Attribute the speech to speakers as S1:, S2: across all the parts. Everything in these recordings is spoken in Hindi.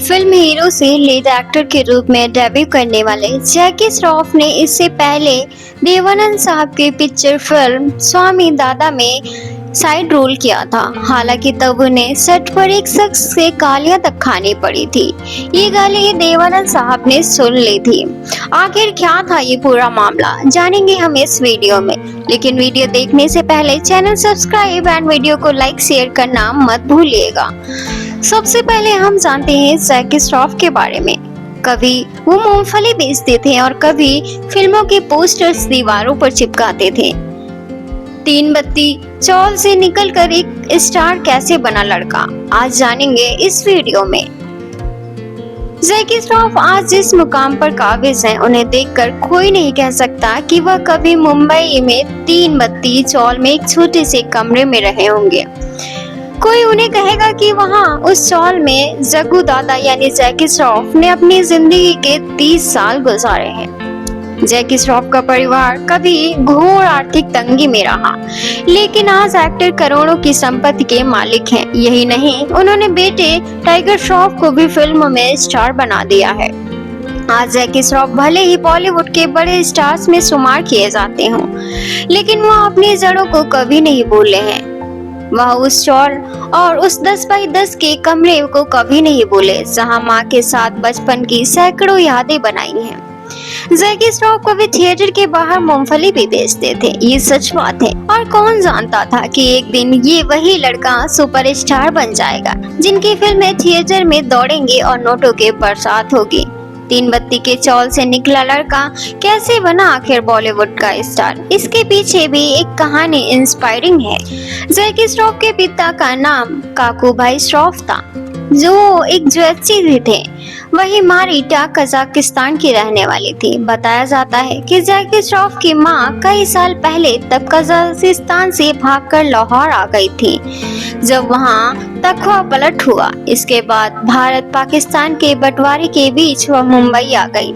S1: फिल्म हीरो से लीड एक्टर के रूप में डेब्यू करने वाले जैकी श्रॉफ ने इससे पहले देवानंद साहब की पिक्चर फिल्म स्वामी दादा में साइड रोल किया था। हालांकि तब उन्हें सेट पर एक शख्स से गालियां तक खानी पड़ी थी। ये गाली देवानंद साहब ने सुन ली थी। आखिर क्या था ये पूरा मामला, जानेंगे हम इस वीडियो में। लेकिन वीडियो देखने से पहले चैनल सब्सक्राइब एंड वीडियो को लाइक शेयर करना मत भूलिएगा। सबसे पहले हम जानते हैं जैकी श्रॉफ के बारे में। कभी वो मूंगफली बेचते थे और कभी फिल्मों के पोस्टर्स दीवारों पर चिपकाते थे। तीन बत्ती चौल से निकलकर एक स्टार कैसे बना लड़का, आज जानेंगे इस वीडियो में। जैकी श्रॉफ आज जिस मुकाम पर काबिज हैं, उन्हें देखकर कोई नहीं कह सकता कि वह कभी मुंबई में तीन बत्ती चौल में एक छोटे से कमरे में रहे होंगे। कोई उन्हें कहेगा कि वहाँ उस चौल में जग्गू दादा यानी जैकी श्रॉफ ने अपनी जिंदगी के 30 साल गुजारे हैं। जैकी श्रॉफ का परिवार कभी घोर आर्थिक तंगी में रहा, लेकिन आज एक्टर करोड़ों की संपत्ति के मालिक हैं। यही नहीं, उन्होंने बेटे टाइगर श्रॉफ को भी फिल्मों में स्टार बना दिया है। आज जैकी श्रॉफ भले ही बॉलीवुड के बड़े स्टार्स में शुमार किए जाते हों, लेकिन वह अपनी जड़ों को कभी नहीं भूले हैं। वह उस चौल और उस 10 बाई 10 के कमरे को कभी नहीं भूले, जहां मां के साथ बचपन की सैकड़ों यादें बनाई हैं। जैकी श्रॉफ कभी थिएटर के बाहर मूंगफली भी बेचते थे, ये सच बात है। और कौन जानता था कि एक दिन ये वही लड़का सुपरस्टार बन जाएगा, जिनकी फिल्में थिएटर में दौड़ेंगी और नोटों की बरसात होगी। तीन बत्ती के चौल से निकला लड़का कैसे बना आखिर बॉलीवुड का स्टार, इसके पीछे भी एक कहानी इंस्पायरिंग है। जैकी श्रॉफ के पिता का नाम काकू भाई श्रॉफ था, जो एक ज्योतिषी थे। वही माँ रीटा कजाकिस्तान की रहने वाली थी। बताया जाता है कि जैकी श्रॉफ की माँ कई साल पहले तब कजाकिस्तान से भागकर लाहौर आ गई थी, जब वहाँ तख्वा पलट हुआ। इसके बाद भारत पाकिस्तान के बंटवारे के बीच वह मुंबई आ गई।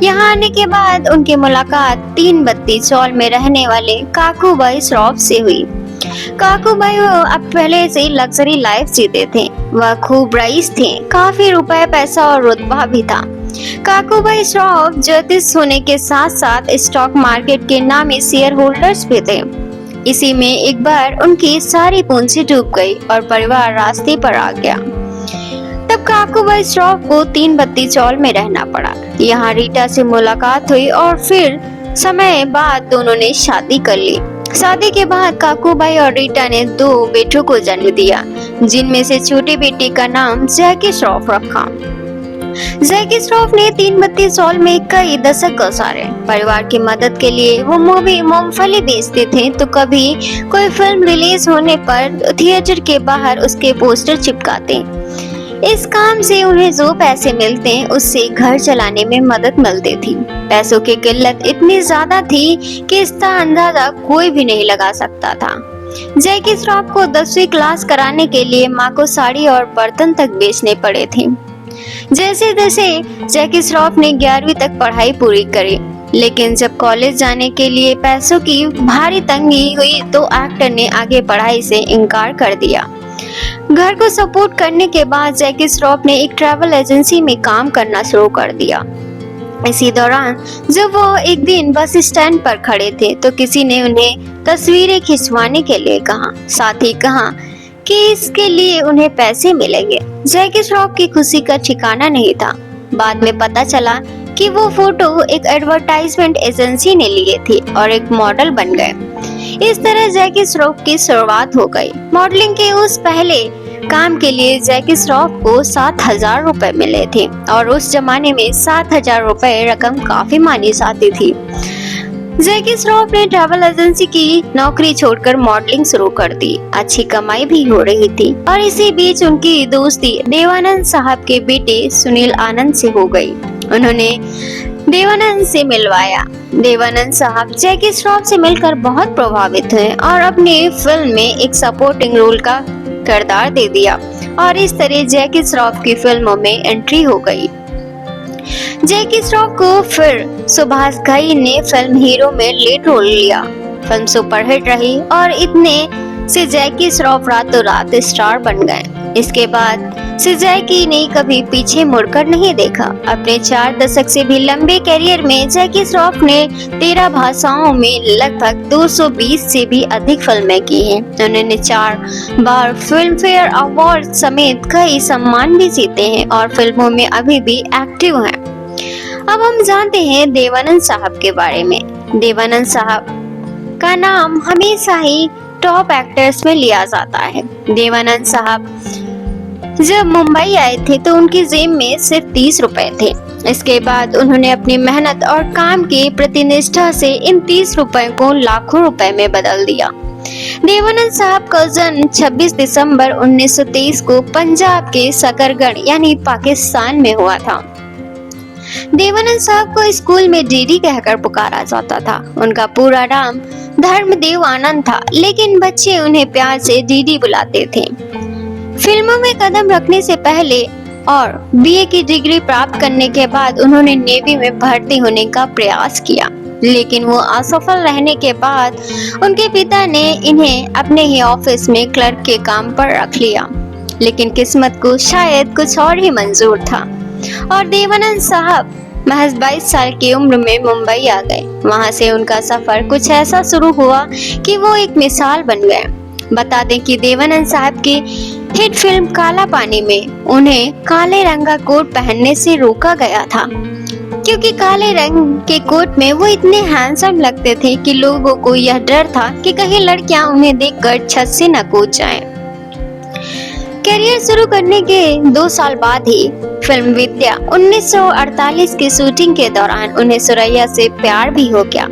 S1: यहाँ आने के बाद उनकी मुलाकात तीन बत्ती चौल में रहने वाले काकू भाई श्रॉफ से हुई। काकू भाई अब पहले से लग्जरी लाइफ जीते थे। वह खूब रईस थे, काफी रुपए पैसा और रुतबा भी था। काकू भाई श्रॉफ ज्योतिष होने के साथ साथ स्टॉक मार्केट के नामी शेयर होल्डर्स भी थे। इसी में एक बार उनकी सारी पूंजी डूब गई और परिवार रास्ते पर आ गया। तब काकू भाई श्रॉफ को तीन बत्ती चौल में रहना पड़ा। यहाँ रीटा से मुलाकात हुई और फिर समय बाद दोनों ने शादी कर ली। शादी के बाद काकू भाई और रीटा ने 2 बेटों को जन्म दिया, जिनमें से छोटी बेटी का नाम जैकी श्रॉफ रखा। जैकी श्रॉफ ने तीन बत्ती चौल में कई दशक गुजारे। परिवार की मदद के लिए वो मूंगफली बेचते थे, तो कभी कोई फिल्म रिलीज होने पर थिएटर के बाहर उसके पोस्टर चिपकाते। इस काम से उन्हें जो पैसे मिलते उससे घर चलाने में मदद मिलती थी। पैसों की किल्लत इतनी ज्यादा थी कि इसका अंदाजा कोई भी नहीं लगा सकता था। जैकी श्रॉफ को 10वीं क्लास कराने के लिए माँ को साड़ी और बर्तन तक बेचने पड़े थे। जैसे जैसे जैकी श्रॉफ ने 11वीं तक पढ़ाई पूरी करी, लेकिन जब कॉलेज जाने के लिए पैसों की भारी तंगी हुई तो एक्टर ने आगे पढ़ाई से इनकार कर दिया। घर को सपोर्ट करने के बाद जैकी श्रॉफ ने एक ट्रैवल एजेंसी में काम करना शुरू कर दिया। इसी दौरान जब वो एक दिन बस स्टैंड पर खड़े थे तो किसी ने उन्हें तस्वीरें खिंचवाने के लिए कहा। साथ ही कहा कि इसके लिए उन्हें पैसे मिलेंगे। जैकी श्रॉफ की खुशी का ठिकाना नहीं था। बाद में पता चला कि वो फोटो एक एडवर्टाइजमेंट एजेंसी ने लिए थे और एक मॉडल बन गए। इस तरह जैकी श्रॉफ की शुरुआत हो गई। मॉडलिंग के उस पहले काम के लिए जैकी श्रॉफ को 7,000 रुपए मिले थे और उस जमाने में 7,000 रुपए रकम काफी मानी जाती थी। जैकी श्रॉफ ने ट्रैवल एजेंसी की नौकरी छोड़कर मॉडलिंग शुरू कर दी। अच्छी कमाई भी हो रही थी और इसी बीच उनकी दोस्ती देवानंद साहब के बेटे सुनील आनंद से हो गई। उन्होंने देवानंद से मिलवाया। देवानंद साहब जैकी श्रॉफ से मिलकर बहुत प्रभावित हुए और अपनी फिल्म में एक सपोर्टिंग रोल का किरदार दे दिया और इस तरह जैकी श्रॉफ की फिल्मों में एंट्री हो गई। जैकी श्रॉफ को फिर सुभाष घई ने फिल्म हीरो में लीड रोल लिया। फिल्म सुपरहिट रही और इतने से जैकी श्रॉफ रातों रात स्टार बन गए। इसके बाद से जैकी ने कभी पीछे मुड़कर नहीं देखा। अपने 4 दशक से भी लंबे करियर में जैकी श्रॉफ ने 13 भाषाओं में लगभग 220 से भी अधिक फिल्में की हैं। उन्होंने 4 बार फिल्म फेयर अवार्ड समेत कई सम्मान भी जीते हैं और फिल्मों में अभी भी एक्टिव हैं। अब हम जानते हैं देवानंद साहब के बारे में। देवानंद साहब का नाम हमेशा ही टॉप एक्टर्स में लिया जाता है। देवानंद साहब जब मुंबई आए थे तो उनकी जेब में सिर्फ 30 रुपए थे। इसके बाद उन्होंने अपनी मेहनत और काम की प्रतिनिष्ठा से इन 30 रुपए को लाखों रुपए में बदल दिया। देवानंद साहब का जन्म 26 दिसंबर 1923 को पंजाब के सकरगढ़ यानी पाकिस्तान में हुआ था। देवानंद साहब को स्कूल में डीडी कहकर पुकारा जाता था। उनका पूरा नाम धर्मदेव आनंद था, लेकिन बच्चे उन्हें प्यार से डीडी बुलाते थे। फिल्मों में कदम रखने से पहले और बीए की डिग्री प्राप्त करने के बाद उन्होंने नेवी में भर्ती होने का प्रयास किया, लेकिन वो असफल रहने के बाद उनके पिता ने इन्हें अपने ही ऑफिस में क्लर्क के काम पर रख लिया। लेकिन किस्मत को शायद कुछ और ही मंजूर था और देवानंद साहब महज 22 साल की उम्र में मुंबई आ गए। वहां से उनका सफर कुछ ऐसा शुरू हुआ कि वो एक मिसाल बन गए। बता दें कि देवानंद साहब की हिट फिल्म काला पानी में उन्हें काले रंग का कोट पहनने से रोका गया था, क्योंकि काले रंग के कोट में वो इतने हैंडसम लगते थे कि लोगों को यह डर था कि कहीं लड़कियां उन्हें देखकर छत से न कूद जाएं। करियर शुरू करने के 2 साल बाद ही फिल्म विद्या 1948 की शूटिंग के दौरान उन्हें सुरैया से प्यार भी हो गया।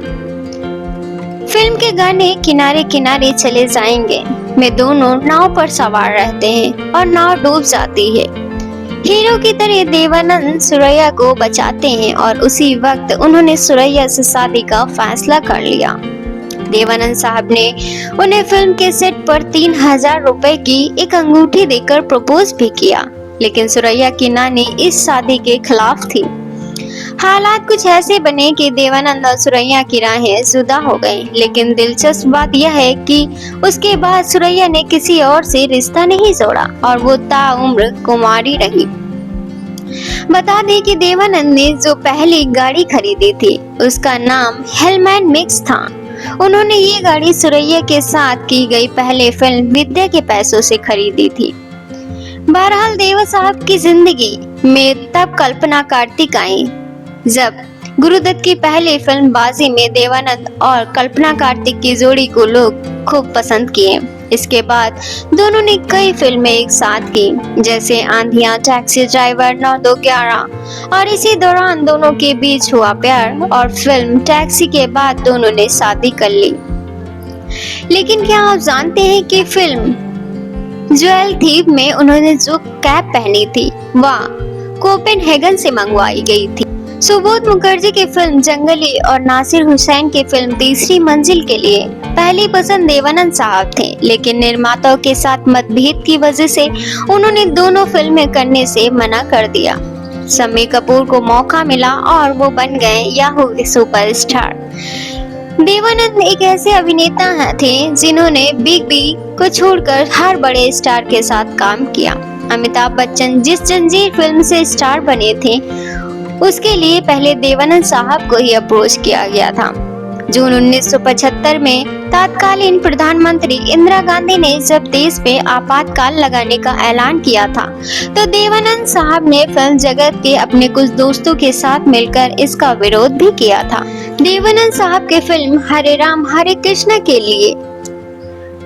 S1: फिल्म के गाने किनारे किनारे चले जाएंगे में दोनों नाव पर सवार रहते हैं और नाव डूब जाती है। हीरो की तरह देवानंद सुरैया को बचाते हैं और उसी वक्त उन्होंने सुरैया से शादी का फैसला कर लिया। देवानंद साहब ने उन्हें फिल्म के सेट पर 3000 रुपए की एक अंगूठी देकर प्रपोज भी किया, लेकिन सुरैया की नानी इस शादी के खिलाफ थी। हालात कुछ ऐसे बने कि देवानंद और सुरैया की राहें जुदा हो गईं, लेकिन दिलचस्प बात यह है कि उसके बाद सुरैया ने किसी और से रिश्ता नहीं जोड़ा और वो ताउम्र कुमारी रही। बता दें कि देवानंद ने जो पहली गाड़ी खरीदी थी उसका नाम हेलमैन मिक्स था। उन्होंने ये गाड़ी सुरैया के साथ की गई पहले फिल्म विद्या के पैसों से खरीदी थी। बहरहाल देवा साहब की जिंदगी में तब कल्पना कार्तिक आई जब गुरुदत्त की पहली फिल्म बाजी में देवानंद और कल्पना कार्तिक की जोड़ी को लोग खूब पसंद किए। इसके बाद दोनों ने कई फिल्में एक साथ की, जैसे आंधियां, टैक्सी ड्राइवर, 9-2-11 और इसी दौरान दोनों के बीच हुआ प्यार और फिल्म टैक्सी के बाद दोनों ने शादी कर ली। लेकिन क्या आप जानते हैं कि फिल्म ज्वेल थीव में उन्होंने जो कैप पहनी थी वह कोपेनहेगन से मंगवाई गई थी। सुबोध मुखर्जी की फिल्म जंगली और नासिर हुसैन की फिल्म तीसरी मंजिल के लिए पहली पसंद देवानंद साहब थे, लेकिन निर्माताओं के साथ मतभेद की वजह से उन्होंने दोनों फिल्में करने से मना कर दिया। शम्मी कपूर को मौका मिला और वो बन गए याहू के सुपरस्टार। देवानंद एक ऐसे अभिनेता थे जिन्होंने बिग बी को छोड़कर हर बड़े स्टार के साथ काम किया। अमिताभ बच्चन जिस जंजीर फिल्म से स्टार बने थे उसके लिए पहले देवानंद साहब को ही अप्रोच किया गया था। जून 1975 में तत्कालीन प्रधानमंत्री इंदिरा गांधी ने जब देश में आपातकाल लगाने का ऐलान किया था तो देवानंद साहब ने फिल्म जगत के अपने कुछ दोस्तों के साथ मिलकर इसका विरोध भी किया था। देवानंद साहब के फिल्म हरे राम हरे कृष्ण के लिए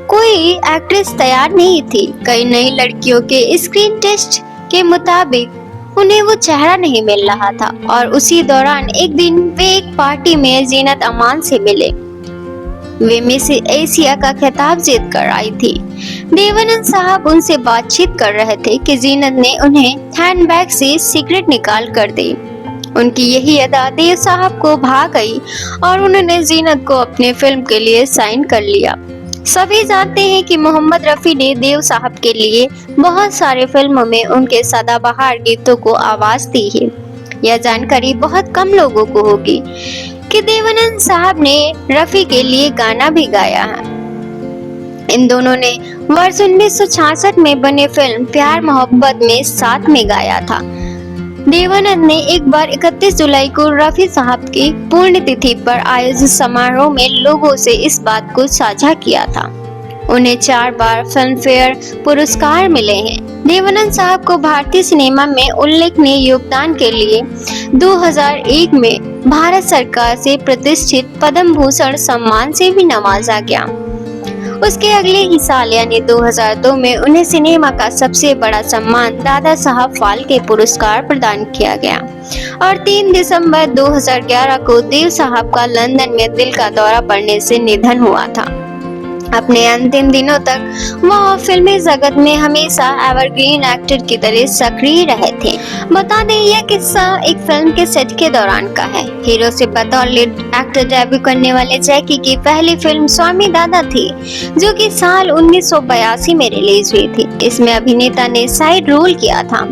S1: कोई एक्ट्रेस तैयार नहीं थी। कई नई लड़कियों के स्क्रीन टेस्ट के मुताबिक उन्हें वो चेहरा नहीं मिल रहा था और उसी दौरान एक दिन वे एक पार्टी में जीनत अमान से मिले। वे मिस एशिया का खिताब जीत कर आई थी। देवानंद साहब उनसे बातचीत कर रहे थे कि जीनत ने उन्हें हैंडबैग से सिगरेट निकाल कर दी। उनकी यही अदा देव साहब को भा गई और उन्होंने जीनत को अपने फिल्म के लिए साइन कर लिया। सभी जानते हैं कि मोहम्मद रफी ने देव साहब के लिए बहुत सारे फिल्मों में उनके सदाबहार गीतों को आवाज दी है। यह जानकारी बहुत कम लोगों को होगी कि देवानंद साहब ने रफी के लिए गाना भी गाया है। इन दोनों ने वर्ष 1966 में बने फिल्म प्यार मोहब्बत में साथ में गाया था। देवानंद ने एक बार 31 जुलाई को रफी साहब की पुण्यतिथि पर आयोजित समारोह में लोगों से इस बात को साझा किया था। उन्हें 4 बार फिल्म फेयर पुरस्कार मिले हैं। देवानंद साहब को भारतीय सिनेमा में उल्लेखनीय योगदान के लिए 2001 में भारत सरकार से प्रतिष्ठित पद्म भूषण सम्मान से भी नवाजा गया। उसके अगले ही साल यानी 2002 में उन्हें सिनेमा का सबसे बड़ा सम्मान दादा साहब फाल्के पुरस्कार प्रदान किया गया और 3 दिसंबर 2011 को देव साहब का लंदन में दिल का दौरा पड़ने से निधन हुआ था। अपने अंतिम दिनों तक वह फिल्मी जगत में हमेशा एवरग्रीन एक्टर की तरह सक्रिय रहे थे। बता दें यह किस्सा एक फिल्म के सेट के दौरान का है। हीरो से बतौर लीड एक्टर डेब्यू करने वाले जैकी की पहली फिल्म स्वामी दादा थी, जो कि साल 1982 में रिलीज हुई थी। इसमें अभिनेता ने साइड रोल किया था।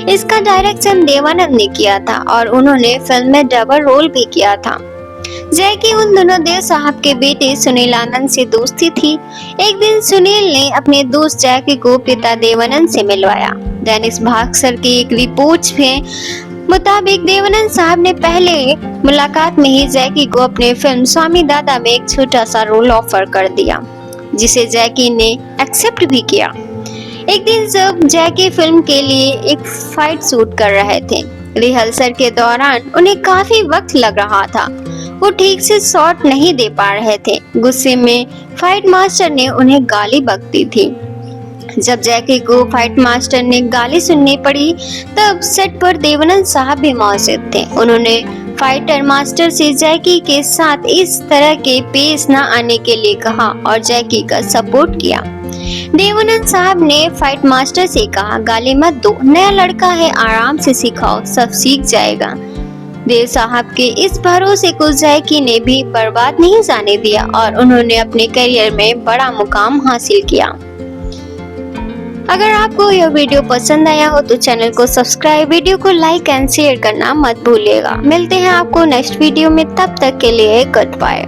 S1: इसका डायरेक्शन देवानंद ने किया था और उन्होंने फिल्म में डबल रोल भी किया था। जैकी उन दोनों देव साहब के बेटे सुनील आनंद से दोस्ती थी। एक दिन सुनील ने अपने दोस्त जैकी को पिता देवानंद से मिलवाया। दैनिक भास्कर की एक रिपोर्ट के मुताबिक देवानंद साहब ने पहले मुलाकात में ही जैकी को अपने फिल्म स्वामी दादा में एक छोटा सा रोल ऑफर कर दिया, जिसे जैकी ने एक्सेप्ट भी किया। एक दिन जब जैकी फिल्म के लिए एक फाइट शूट कर रहे थे, रिहर्सल के दौरान उन्हें काफी वक्त लग रहा था। वो ठीक से शॉट नहीं दे पा रहे थे। गुस्से में फाइट मास्टर ने उन्हें गाली बक दी थी। जब जैकी को फाइट मास्टर ने गाली सुननी पड़ी, तब सेट पर देवानंद साहब भी मौजूद थे। उन्होंने फाइटर मास्टर से जैकी के साथ इस तरह के पेश न आने के लिए कहा और जैकी का सपोर्ट किया। देवानंद साहब ने फाइट मास्टर से कहा, गाली मत दो, नया लड़का है, आराम से सिखाओ, सब सीख जाएगा। देव साहब के इस भरोसे को जैकी ने भी बर्बाद नहीं जाने दिया और उन्होंने अपने करियर में बड़ा मुकाम हासिल किया। अगर आपको यह वीडियो पसंद आया हो तो चैनल को सब्सक्राइब, वीडियो को लाइक एंड शेयर करना मत भूलिएगा। मिलते हैं आपको नेक्स्ट वीडियो में, तब तक के लिए गुड बाय।